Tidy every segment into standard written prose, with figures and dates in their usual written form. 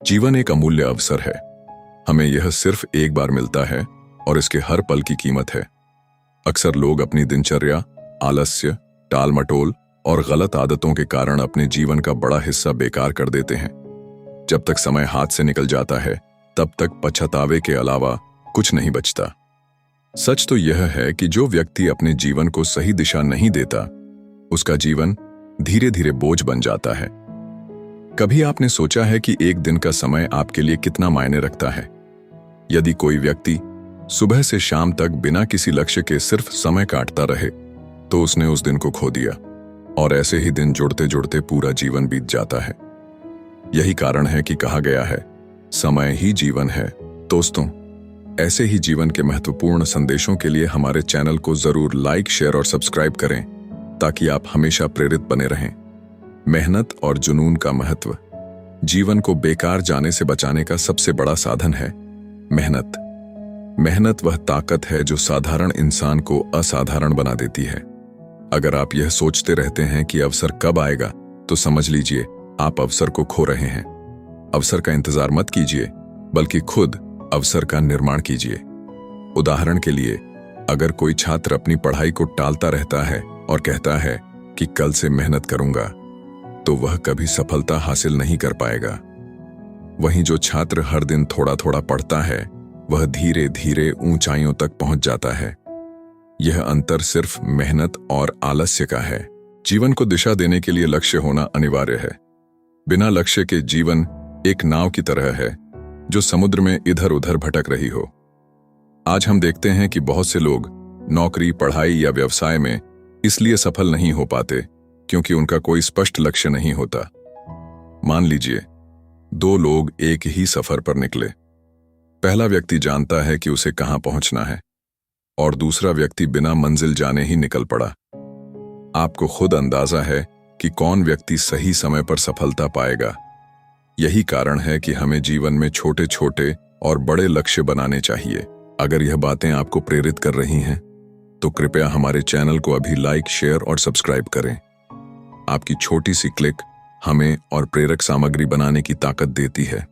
जीवन एक अमूल्य अवसर है। हमें यह सिर्फ एक बार मिलता है और इसके हर पल की कीमत है। अक्सर लोग अपनी दिनचर्या, आलस्य, टाल-मटोल और गलत आदतों के कारण अपने जीवन का बड़ा हिस्सा बेकार कर देते हैं। जब तक समय हाथ से निकल जाता है, तब तक पछतावे के अलावा कुछ नहीं बचता। सच तो यह है कि जो व्यक्ति अपने जीवन को सही दिशा नहीं देता, उसका जीवन धीरे धीरे बोझ बन जाता है। कभी आपने सोचा है कि एक दिन का समय आपके लिए कितना मायने रखता है? यदि कोई व्यक्ति सुबह से शाम तक बिना किसी लक्ष्य के सिर्फ समय काटता रहे, तो उसने उस दिन को खो दिया और ऐसे ही दिन जुड़ते जुड़ते पूरा जीवन बीत जाता है। यही कारण है कि कहा गया है, समय ही जीवन है। दोस्तों, ऐसे ही जीवन के महत्वपूर्ण संदेशों के लिए हमारे चैनल को जरूर लाइक, शेयर और सब्सक्राइब करें, ताकि आप हमेशा प्रेरित बने रहें। मेहनत और जुनून का महत्व। जीवन को बेकार जाने से बचाने का सबसे बड़ा साधन है मेहनत। मेहनत वह ताकत है जो साधारण इंसान को असाधारण बना देती है। अगर आप यह सोचते रहते हैं कि अवसर कब आएगा, तो समझ लीजिए आप अवसर को खो रहे हैं। अवसर का इंतजार मत कीजिए, बल्कि खुद अवसर का निर्माण कीजिए। उदाहरण के लिए, अगर कोई छात्र अपनी पढ़ाई को टालता रहता है और कहता है कि कल से मेहनत करूंगा, तो वह कभी सफलता हासिल नहीं कर पाएगा। वहीं जो छात्र हर दिन थोड़ा थोड़ा पढ़ता है, वह धीरे धीरे ऊंचाइयों तक पहुंच जाता है। यह अंतर सिर्फ मेहनत और आलस्य का है। जीवन को दिशा देने के लिए लक्ष्य होना अनिवार्य है। बिना लक्ष्य के जीवन एक नाव की तरह है जो समुद्र में इधर उधर भटक रही हो। आज हम देखते हैं कि बहुत से लोग नौकरी, पढ़ाई या व्यवसाय में इसलिए सफल नहीं हो पाते क्योंकि उनका कोई स्पष्ट लक्ष्य नहीं होता। मान लीजिए, दो लोग एक ही सफर पर निकले। पहला व्यक्ति जानता है कि उसे कहां पहुंचना है और दूसरा व्यक्ति बिना मंजिल जाने ही निकल पड़ा। आपको खुद अंदाजा है कि कौन व्यक्ति सही समय पर सफलता पाएगा। यही कारण है कि हमें जीवन में छोटे छोटे और बड़े लक्ष्य बनाने चाहिए। अगर यह बातें आपको प्रेरित कर रही हैं, तो कृपया हमारे चैनल को अभी लाइक, शेयर और सब्सक्राइब करें। आपकी छोटी सी क्लिक हमें और प्रेरक सामग्री बनाने की ताकत देती है।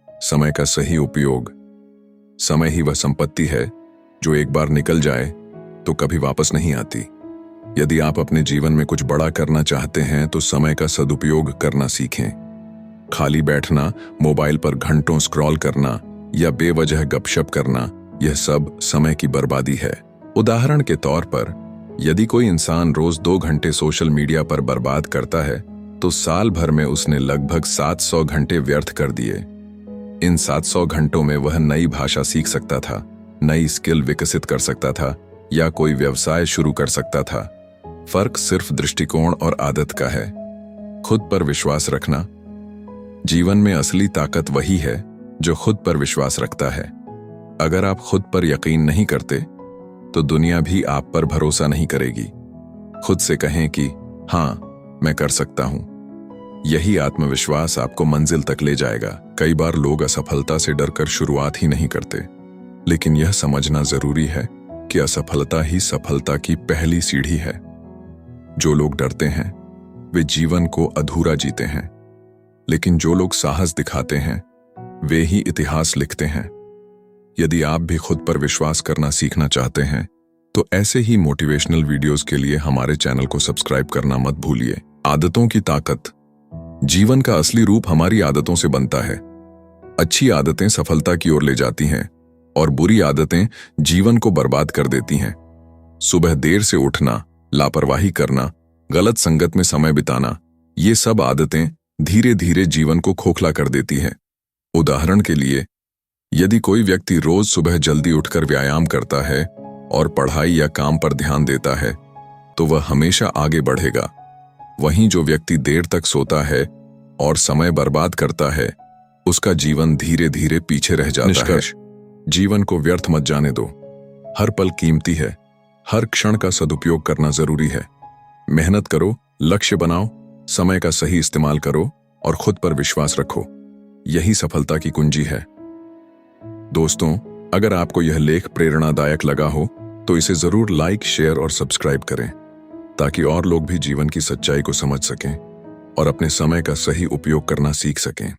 समय का सही उपयोग। समय ही वह संपत्ति है जो एक बार निकल जाए तो कभी वापस नहीं आती। यदि आप अपने जीवन में कुछ बड़ा करना चाहते हैं, तो समय का सदुपयोग करना सीखें। खाली बैठना, मोबाइल पर घंटों स्क्रॉल करना या बेवजह गपशप करना, यह सब समय की बर्बादी है। उदाहरण के तौर पर, यदि कोई इंसान रोज 2 घंटे सोशल मीडिया पर बर्बाद करता है, तो साल भर में उसने लगभग 700 घंटे व्यर्थ कर दिए। इन 700 घंटों में वह नई भाषा सीख सकता था, नई स्किल विकसित कर सकता था या कोई व्यवसाय शुरू कर सकता था। फर्क सिर्फ दृष्टिकोण और आदत का है। खुद पर विश्वास रखना। जीवन में असली ताकत वही है जो खुद पर विश्वास रखता है। अगर आप खुद पर यकीन नहीं करते, तो दुनिया भी आप पर भरोसा नहीं करेगी। खुद से कहें कि हाँ, मैं कर सकता हूं। यही आत्मविश्वास आपको मंजिल तक ले जाएगा। कई बार लोग असफलता से डरकर शुरुआत ही नहीं करते, लेकिन यह समझना जरूरी है कि असफलता ही सफलता की पहली सीढ़ी है। जो लोग डरते हैं, वे जीवन को अधूरा जीते हैं, लेकिन जो लोग साहस दिखाते हैं, वे ही इतिहास लिखते हैं। यदि आप भी खुद पर विश्वास करना सीखना चाहते हैं, तो ऐसे ही मोटिवेशनल वीडियोस के लिए हमारे चैनल को सब्सक्राइब करना मत भूलिए। आदतों की ताकत। जीवन का असली रूप हमारी आदतों से बनता है। अच्छी आदतें सफलता की ओर ले जाती हैं और बुरी आदतें जीवन को बर्बाद कर देती हैं। सुबह देर से उठना, लापरवाही करना, गलत संगत में समय बिताना, ये सब आदतें धीरे धीरे जीवन को खोखला कर देती हैं। उदाहरण के लिए, यदि कोई व्यक्ति रोज सुबह जल्दी उठकर व्यायाम करता है और पढ़ाई या काम पर ध्यान देता है, तो वह हमेशा आगे बढ़ेगा। वहीं जो व्यक्ति देर तक सोता है और समय बर्बाद करता है, उसका जीवन धीरे धीरे पीछे रह जाता है। जीवन को व्यर्थ मत जाने दो। हर पल कीमती है। हर क्षण का सदुपयोग करना जरूरी है। मेहनत करो, लक्ष्य बनाओ, समय का सही इस्तेमाल करो और खुद पर विश्वास रखो। यही सफलता की कुंजी है। दोस्तों, अगर आपको यह लेख प्रेरणादायक लगा हो, तो इसे जरूर लाइक, शेयर और सब्सक्राइब करें, ताकि और लोग भी जीवन की सच्चाई को समझ सकें और अपने समय का सही उपयोग करना सीख सकें।